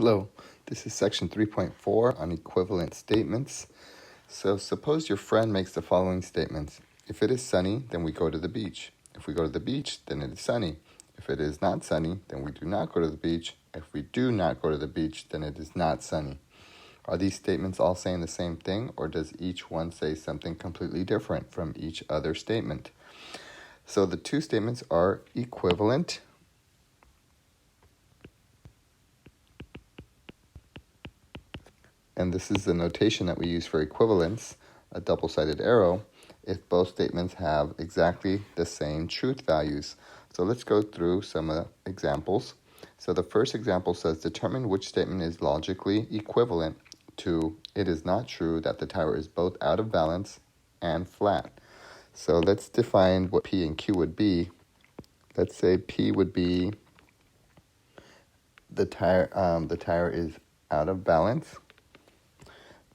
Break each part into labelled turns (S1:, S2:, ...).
S1: Hello, this is section 3.4 on equivalent statements. So suppose your friend makes the following statements. If it is sunny, then we go to the beach. If we go to the beach, then it is sunny. If it is not sunny, then we do not go to the beach. If we do not go to the beach, then it is not sunny. Are these statements all saying the same thing, or does each one say something completely different from each other statement? So the two statements are equivalent. And this is the notation that we use for equivalence, a double-sided arrow, if both statements have exactly the same truth values. So let's go through some examples. So the first example says, determine which statement is logically equivalent to it is not true that the tower is both out of balance and flat. So let's define what P and Q would be. Let's say P would be the tire is out of balance.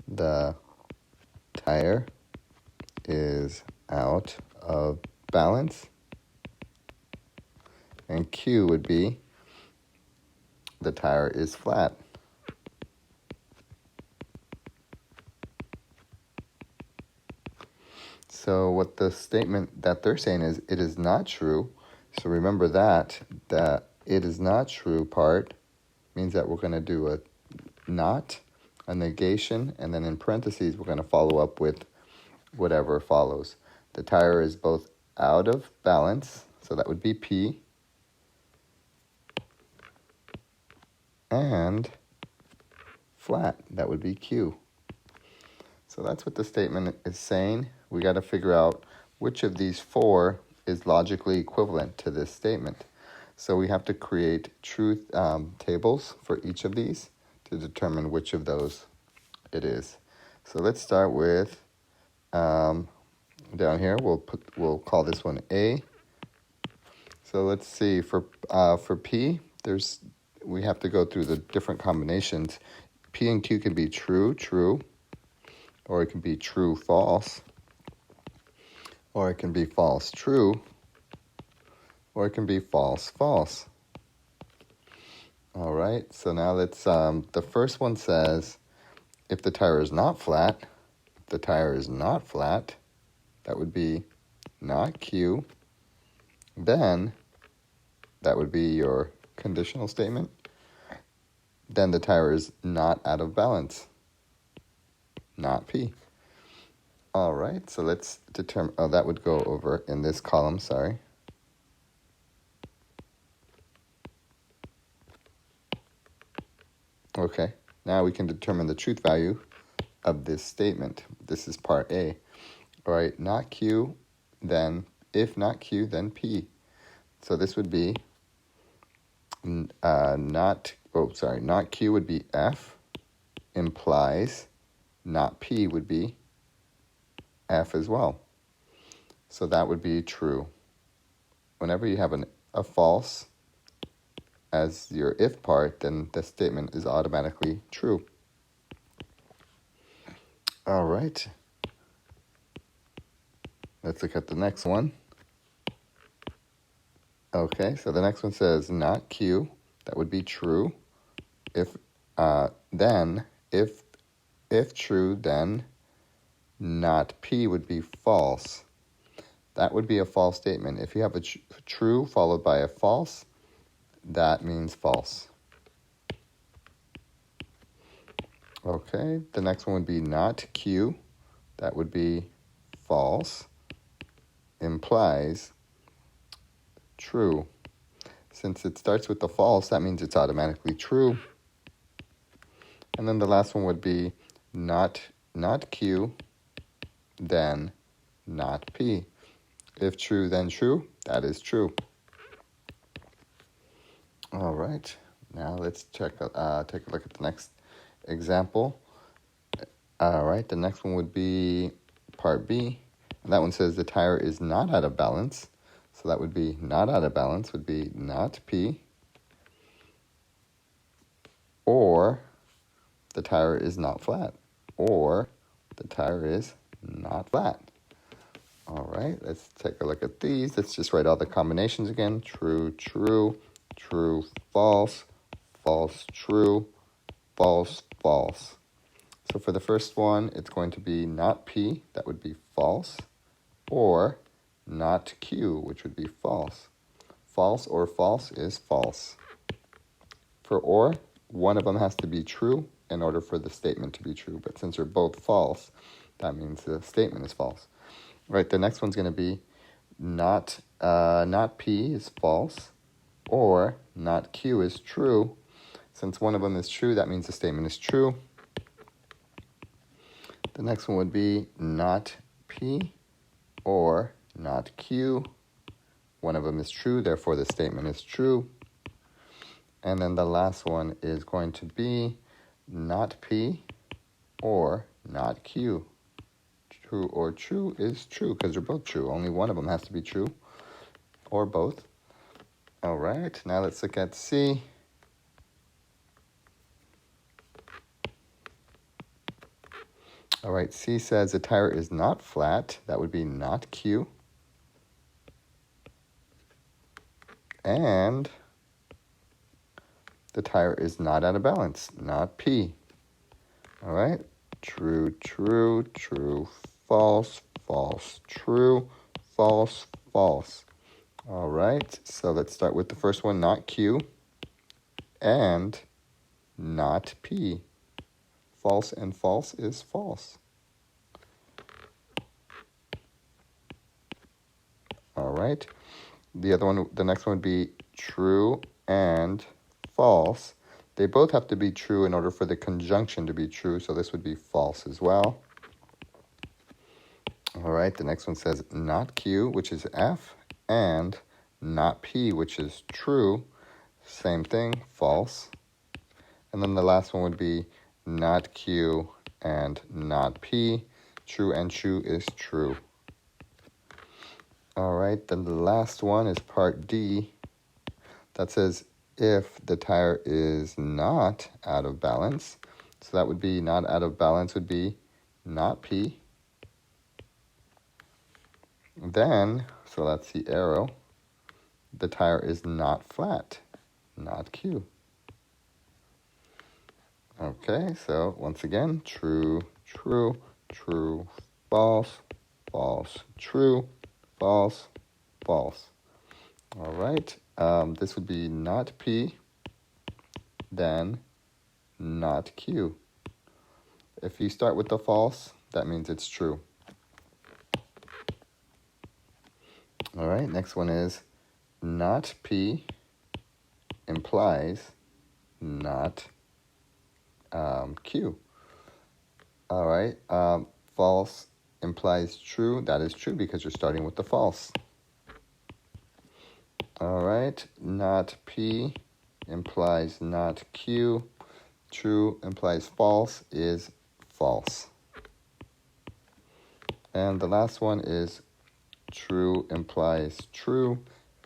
S1: The tire is out of balance. And Q would be the tire is flat. So what the statement that they're saying is it is not true. So remember that it is not true part means that we're going to do a not, a negation, and then in parentheses we're going to follow up with whatever follows. The tire is both out of balance, so that would be P, and flat, that would be Q. So that's what the statement is saying. We got to figure out which of these four is logically equivalent to this statement. So we have to create truth tables for each of these to determine which of those it is. So let's start with down here. We'll call this one A. So let's see, for P, we have to go through the different combinations. P and Q can be true, true, or it can be true, false, or it can be false, true, or it can be false, false. All right, so now let's, the first one says, if the tire is not flat, the tire is not flat, that would be not Q, then that would be your conditional statement. Then the tire is not out of balance, not P. All right, so let's determine, that would go over in this column, sorry. Okay, now we can determine the truth value of this statement. This is part A. All right, not Q, then, if not Q, then P. So this would be not Q would be F, implies not P would be F as well. So that would be true. Whenever you have a false as your if part, then the statement is automatically true. All right. Let's look at the next one. Okay, so the next one says not Q. That would be true. If true, then not P would be false. That would be a false statement. If you have a true followed by a false, that means false. Okay, the next one would be not Q. That would be false. Implies true. Since it starts with the false, that means it's automatically true. And then the last one would be not Q, then not P. If true, then true, that is true. All right, now let's take a look at the next example. All right, the next one would be part B. And that one says the tire is not out of balance. So that would be not out of balance would be not P. Or the tire is not flat. Or the tire is not flat. All right, let's take a look at these. Let's just write all the combinations again. True, true, true, false, false, true, false, false. So for the first one, it's going to be not P, that would be false, or not Q, which would be false. False or false is false. For or, one of them has to be true in order for the statement to be true. But since they're both false, that means the statement is false. Right, the next one's going to be not P is false, or not Q is true. Since one of them is true, that means the statement is true. The next one would be not P or not Q. One of them is true, therefore the statement is true. And then the last one is going to be not P or not Q. True or true is true because they're both true. Only one of them has to be true or both. All right, now let's look at C. All right, C says the tire is not flat. That would be not Q. And the tire is not out of balance, not P. All right, true, true, true, false, false, true, false, false. All right, so let's start with the first one, not Q, and not P. False and false is false. All right, the other one, the next one would be true and false. They both have to be true in order for the conjunction to be true, so this would be false as well. All right, the next one says not Q, which is F, and not P, which is true. Same thing, false. And then the last one would be not Q and not P. True and true is true. All right, then the last one is part D. That says if the tire is not out of balance. So that would be not out of balance would be not P. Then, so that's the arrow, the tire is not flat, not Q. Okay, so once again, true, true, true, false, false, true, false, false. All right, this would be not P, then not Q. If you start with the false, that means it's true. All right, next one is not P implies not Q. All right, false implies true. That is true because you're starting with the false. All right, not P implies not Q. True implies false is false. And the last one is true implies true.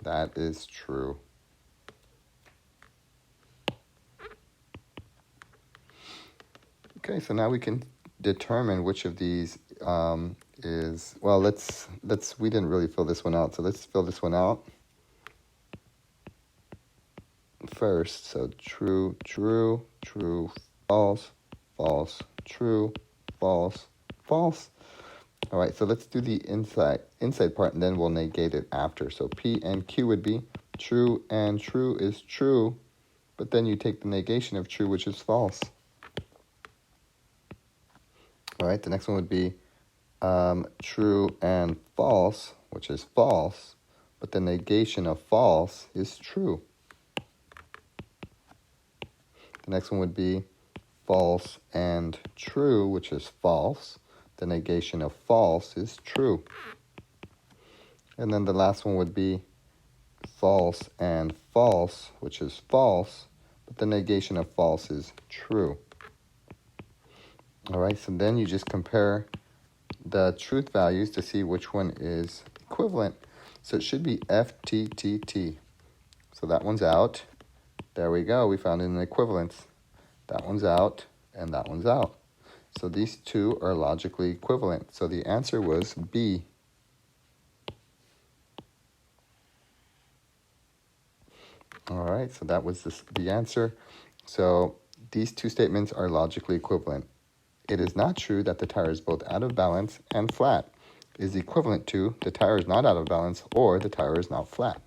S1: That is true. Okay, so now we can determine which of these is, well, we didn't really fill this one out, so let's fill this one out first. So true, true, true, false, false, true, false, false. All right, so let's do the inside part, and then we'll negate it after. So P and Q would be true, and true is true, but then you take the negation of true, which is false. All right, the next one would be true and false, which is false, but the negation of false is true. The next one would be false and true, which is false. The negation of false is true. And then the last one would be false and false, which is false, but the negation of false is true. All right, so then you just compare the truth values to see which one is equivalent. So it should be FTTT. So that one's out. There we go. We found an equivalence. That one's out, and that one's out. So these two are logically equivalent. So the answer was B. All right, so that was the answer. So these two statements are logically equivalent. It is not true that the tire is both out of balance and flat. It is equivalent to the tire is not out of balance or the tire is not flat.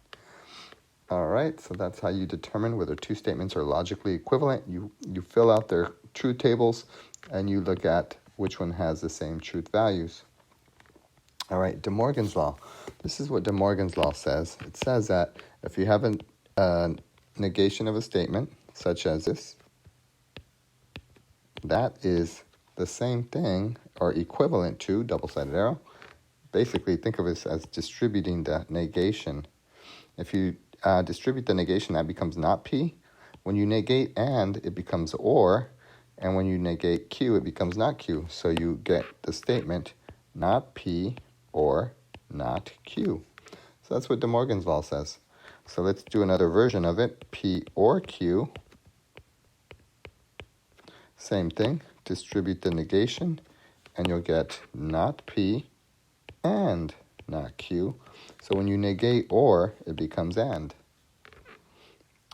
S1: All right, so that's how you determine whether two statements are logically equivalent. You fill out their truth tables and you look at which one has the same truth values. All right, De Morgan's law. This is what De Morgan's law says. It says that if you have a negation of a statement, such as this, that is the same thing or equivalent to double-sided arrow. Basically, think of this as distributing the negation. If you distribute the negation, that becomes not P. When you negate and, it becomes or. And when you negate Q, it becomes not Q. So you get the statement not P or not Q. So that's what De Morgan's law says. So let's do another version of it. P or Q. Same thing. Distribute the negation, and you'll get not P and not Q. So when you negate or, it becomes and.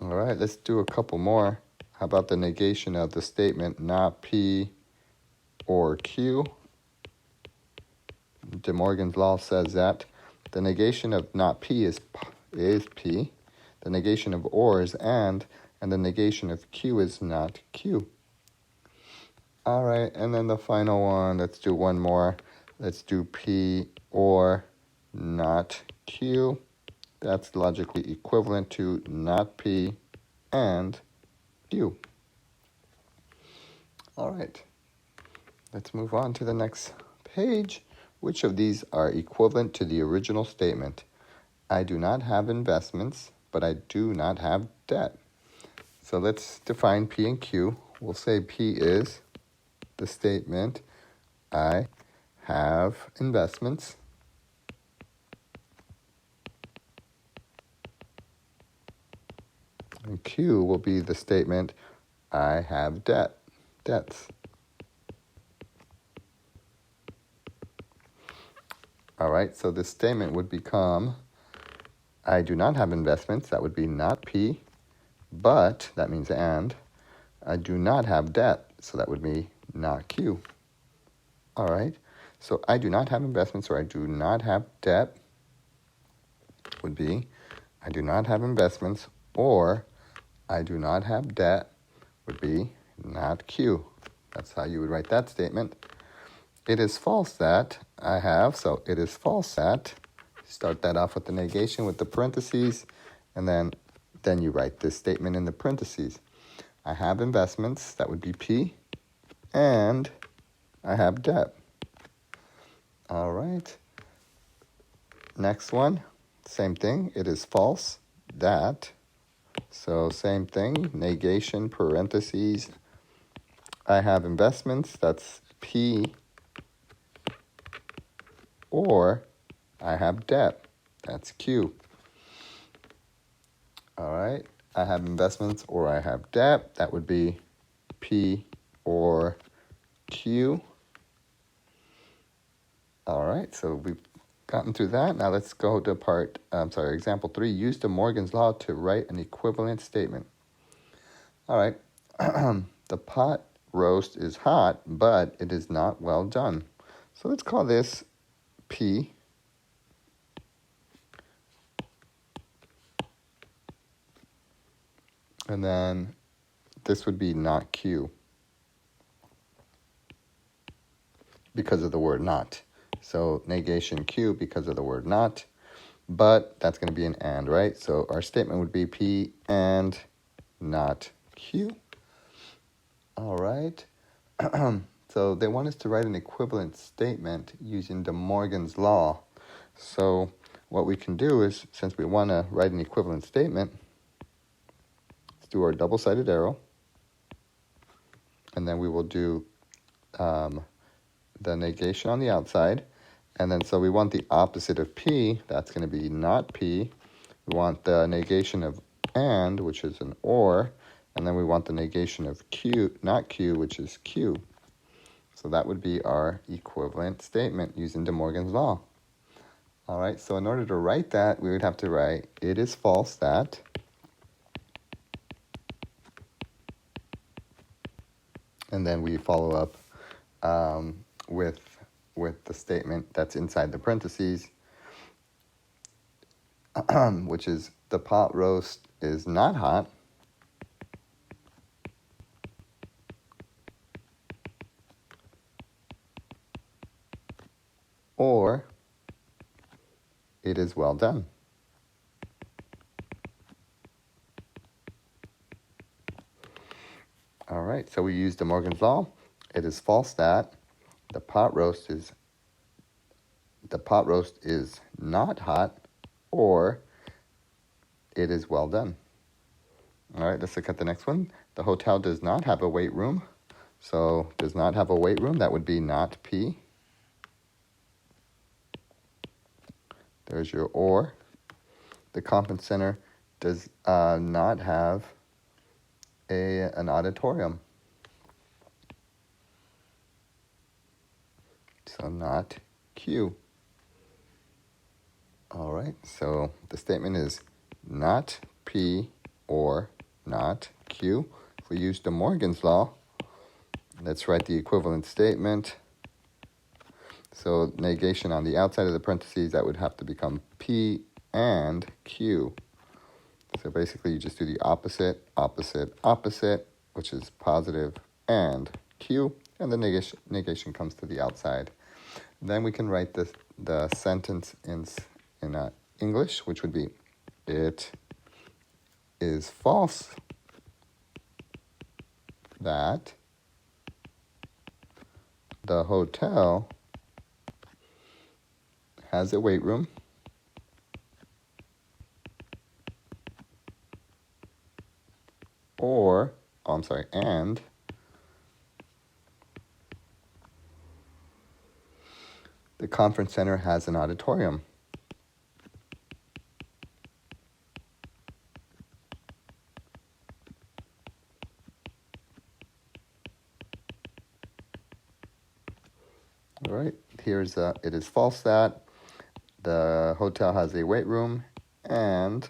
S1: All right, let's do a couple more. How about the negation of the statement not P or Q? De Morgan's law says that the negation of not P is P, the negation of or is and the negation of Q is not Q. All right, and then the final one, let's do one more. Let's do P or not Q. That's logically equivalent to not P and Q. All right, let's move on to the next page. Which of these are equivalent to the original statement? I do not have investments, but I do not have debt. So let's define P and Q. We'll say P is the statement, I have investments. And Q will be the statement, I have debts. All right, so this statement would become, I do not have investments. That would be not P, but that means and. I do not have debt, so that would be not Q. All right, so I do not have investments or I do not have debt would be, I do not have investments or I do not have debt would be not Q. That's how you would write that statement. It is false that I have, so it is false that. Start that off with the negation with the parentheses, and then you write this statement in the parentheses. I have investments, that would be P, and I have debt. All right. Next one, same thing. It is false that. So same thing, negation, parentheses. I have investments, that's P, or I have debt, that's Q. All right, I have investments or I have debt, that would be P or Q. All right, so we've gotten through that. Now let's go to example 3. Use De Morgan's law to write an equivalent statement. All right, the pot roast is hot, but it is not well done. So let's call this P. And then this would be not Q because of the word not. So negation Q because of the word not, but that's going to be an and, right? So our statement would be P and not Q. All right. So they want us to write an equivalent statement using De Morgan's law. So what we can do is, since we want to write an equivalent statement, let's do our double-sided arrow. And then we will do the negation on the outside. And then so we want the opposite of P. That's going to be not P. We want the negation of and, which is an or. And then we want the negation of Q, not Q, which is Q. So that would be our equivalent statement using De Morgan's law. All right, so in order to write that, we would have to write, it is false that. And then we follow up with the statement that's inside the parentheses, which is the pot roast is not hot, or it is well done. All right, so we use De Morgan's law. It is false that the pot roast is not hot, or it is well done. All right, let's look at the next one. The hotel does not have a weight room. So does not have a weight room, that would be not P. There's your or. The conference center does not have an auditorium. So not Q. All right, so the statement is not P or not Q. If we use De Morgan's law, let's write the equivalent statement. So negation on the outside of the parentheses, that would have to become P and Q. So basically you just do the opposite, opposite, opposite, which is positive and Q, and the negation comes to the outside. Then we can write the sentence in English, which would be, it is false that the hotel has a weight room and the conference center has an auditorium. All right, here's it is false that the hotel has a weight room and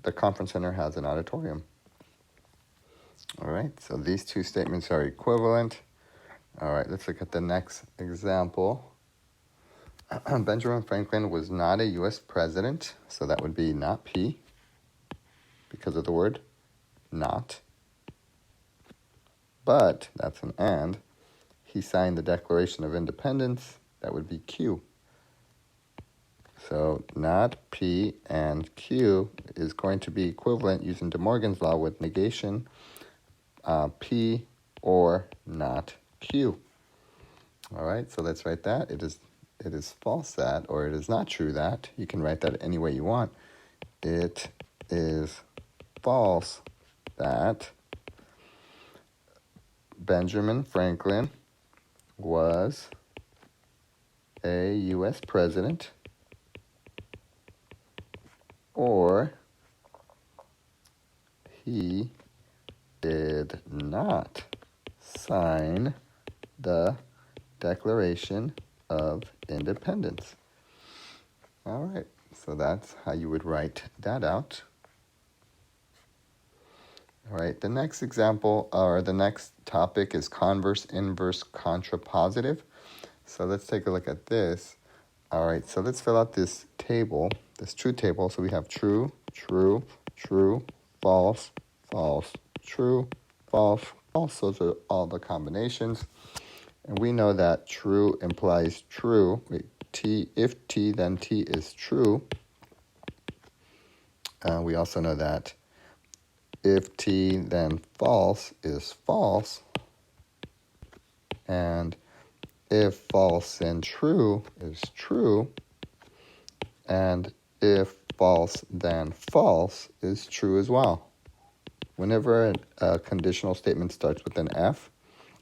S1: the conference center has an auditorium. All right, so these two statements are equivalent. All right, let's look at the next example. Benjamin Franklin was not a U.S. president, so that would be not P because of the word not. But, that's an and, he signed the Declaration of Independence, that would be Q. So not P and Q is going to be equivalent using De Morgan's law with negation, P or not Q. All right, so let's write that. It is false that, or it is not true that. You can write that any way you want. It is false that Benjamin Franklin was a U.S. president, or he did not sign the Declaration of Independence. All right, so that's how you would write that out. All right, the next example, or the next topic is converse, inverse, contrapositive. So let's take a look at this. All right, so let's fill out this table, this truth table. So we have true, true, true, false, false, true, false, false. Those are all the combinations. And we know that true implies true. If T, then T is true. We also know that if T, then false is false. And if false, then true is true. And if false, then false is true as well. Whenever a conditional statement starts with an F,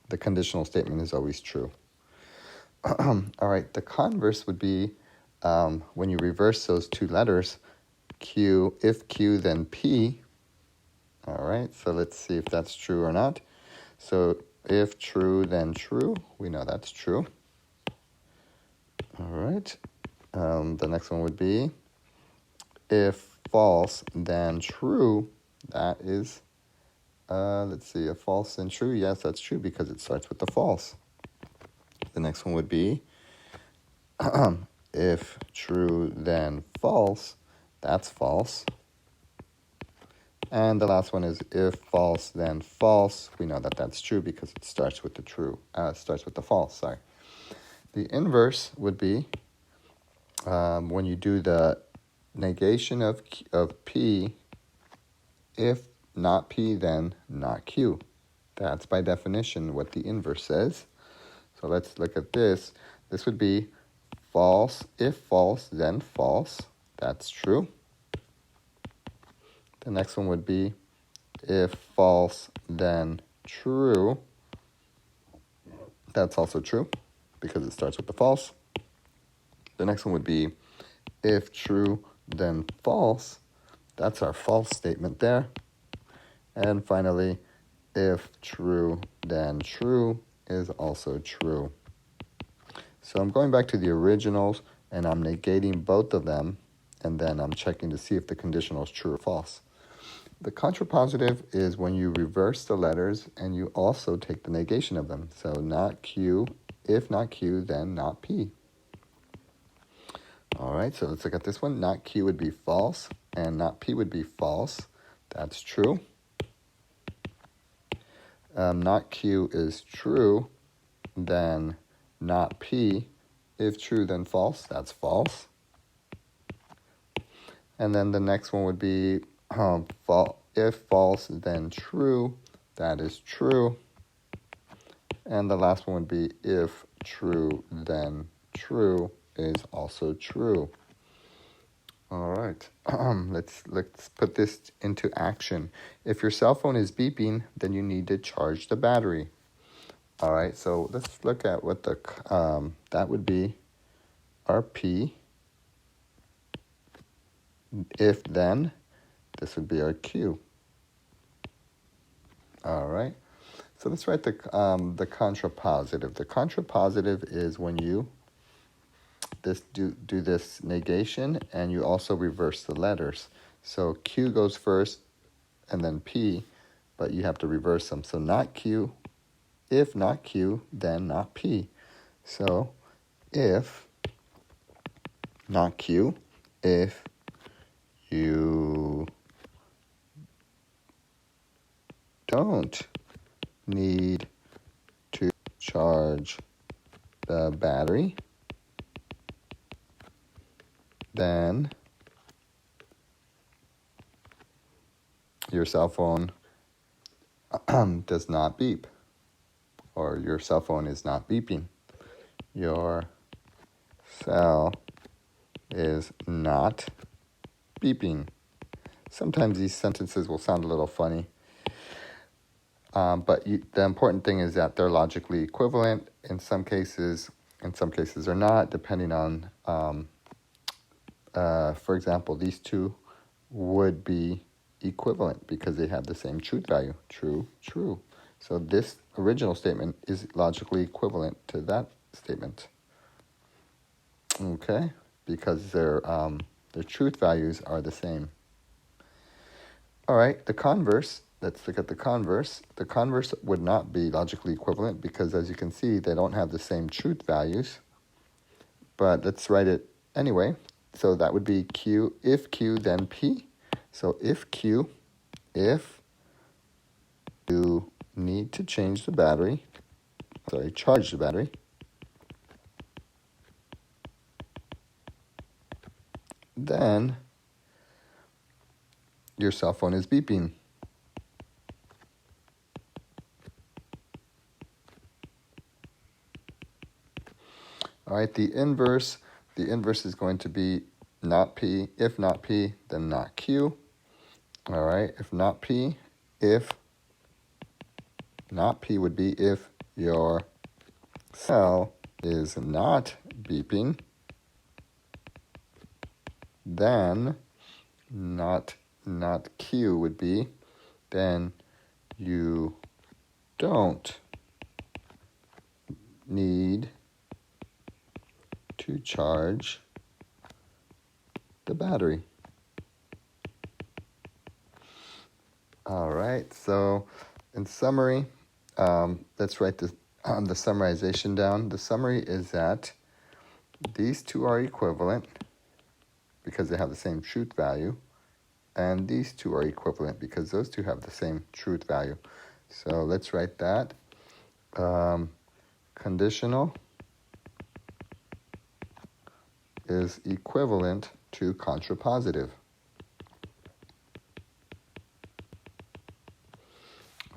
S1: the conditional statement is always true. All right, the converse would be when you reverse those two letters, Q, if Q, then P. All right, so let's see if that's true or not. So if true, then true. We know that's true. All right, the next one would be if false, then true. That is Let's see, a false and true. Yes, that's true because it starts with the false. The next one would be if true, then false. That's false. And the last one is if false, then false. We know that that's true because it starts with the true. Starts with the false. Sorry. The inverse would be when you do the negation of P. If not P, then not Q. That's by definition what the inverse says. So let's look at this. This would be false. If false, then false. That's true. The next one would be if false, then true. That's also true because it starts with the false. The next one would be if true, then false. That's our false statement there. And finally, if true, then true is also true. So I'm going back to the originals and I'm negating both of them, and then I'm checking to see if the conditional is true or false. The contrapositive is when you reverse the letters and you also take the negation of them. So not Q, if not Q, then not P. All right, so let's look at this one. Not Q would be false and not P would be false. That's true. Not Q is true, then not P. If true, then false. That's false. And then the next one would be if false, then true. That is true. And the last one would be if true, then true is also true. All right, let's put this into action. If your cell phone is beeping, then you need to charge the battery. All right, so let's look at what the that would be our P. If then, this would be our Q. All right, so let's write the contrapositive. The contrapositive is when you do this negation and you also reverse the letters. So Q goes first and then P, but you have to reverse them. So not Q, if not Q, then not P. So if not Q, if you don't need to charge the battery, then your cell phone does not beep, or your cell phone is not beeping. Your cell is not beeping. Sometimes these sentences will sound a little funny, but the important thing is that they're logically equivalent. In some cases they're not, depending on, for example, these two would be equivalent because they have the same truth value. True, true. So this original statement is logically equivalent to that statement. Okay, because their truth values are the same. All right, the converse. Let's look at the converse. The converse would not be logically equivalent because, as you can see, they don't have the same truth values. But let's write it anyway. So that would be Q. If Q, then P. So if you need to charge the battery, then your cell phone is beeping. All right, the inverse is going to be not P. If not P, then not Q. All right, if not P, if not P would be if your cell is not beeping, then not Q would be then you don't need to charge the battery. All right, so in summary, let's write the summarization down. The summary is that these two are equivalent because they have the same truth value, and these two are equivalent because those two have the same truth value. So let's write that. Conditional is equivalent to contrapositive.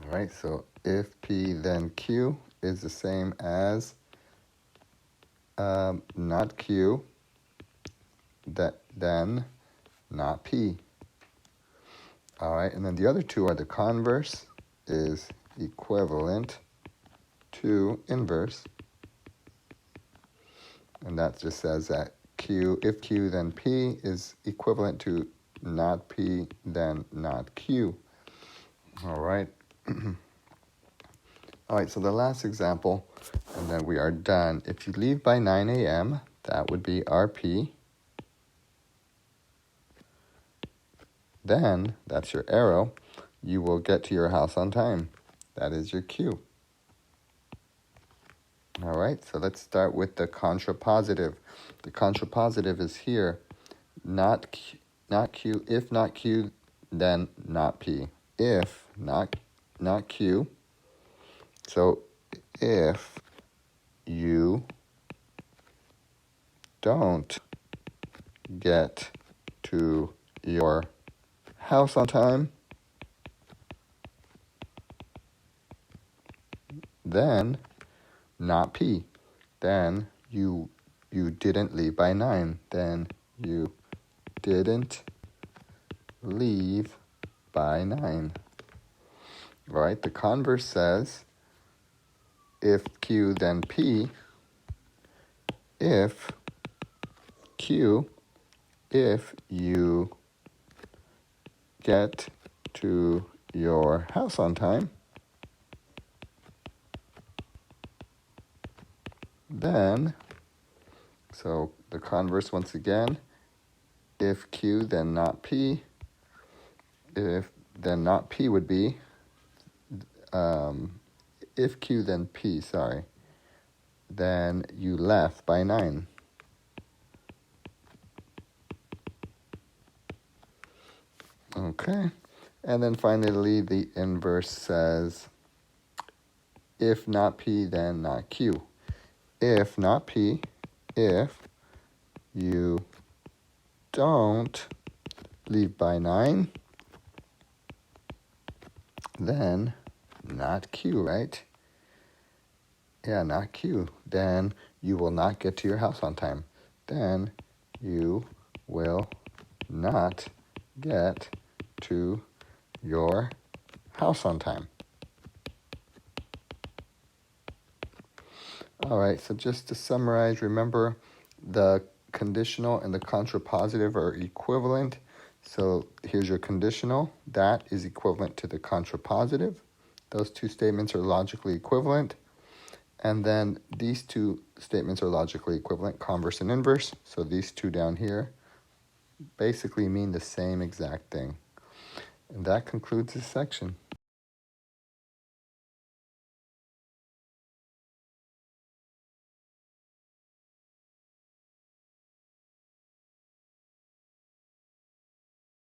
S1: All right, so if P then Q is the same as not Q, then not P. All right, and then the other two are the converse is equivalent to inverse. And that just says that if Q then P is equivalent to not P then not Q. All right. All right, so the last example, and then we are done. If you leave by 9 a.m., that would be RP. Then, that's your arrow, you will get to your house on time. That is your Q. All right, so let's start with the contrapositive. The contrapositive is here. Not Q. If not Q, then not P. If not Q. So if you don't get to your house on time, then not P. Then you didn't leave by 9. Then you didn't leave by 9. All right, the converse says if Q then P. If Q, if you get to your house on time, then, so the converse once again, if Q then not P, if then not P would be, if Q then P, then you left by 9. Okay, and then finally the inverse says, if not P, then not Q. If not P, if you don't leave by 9, then not Q, right? Yeah, not Q. Then you will not get to your house on time. Then you will not get to your house on time. All right, so just to summarize, remember the conditional and the contrapositive are equivalent. So here's your conditional. That is equivalent to the contrapositive. Those two statements are logically equivalent. And then these two statements are logically equivalent, converse and inverse. So these two down here basically mean the same exact thing. And that concludes this section.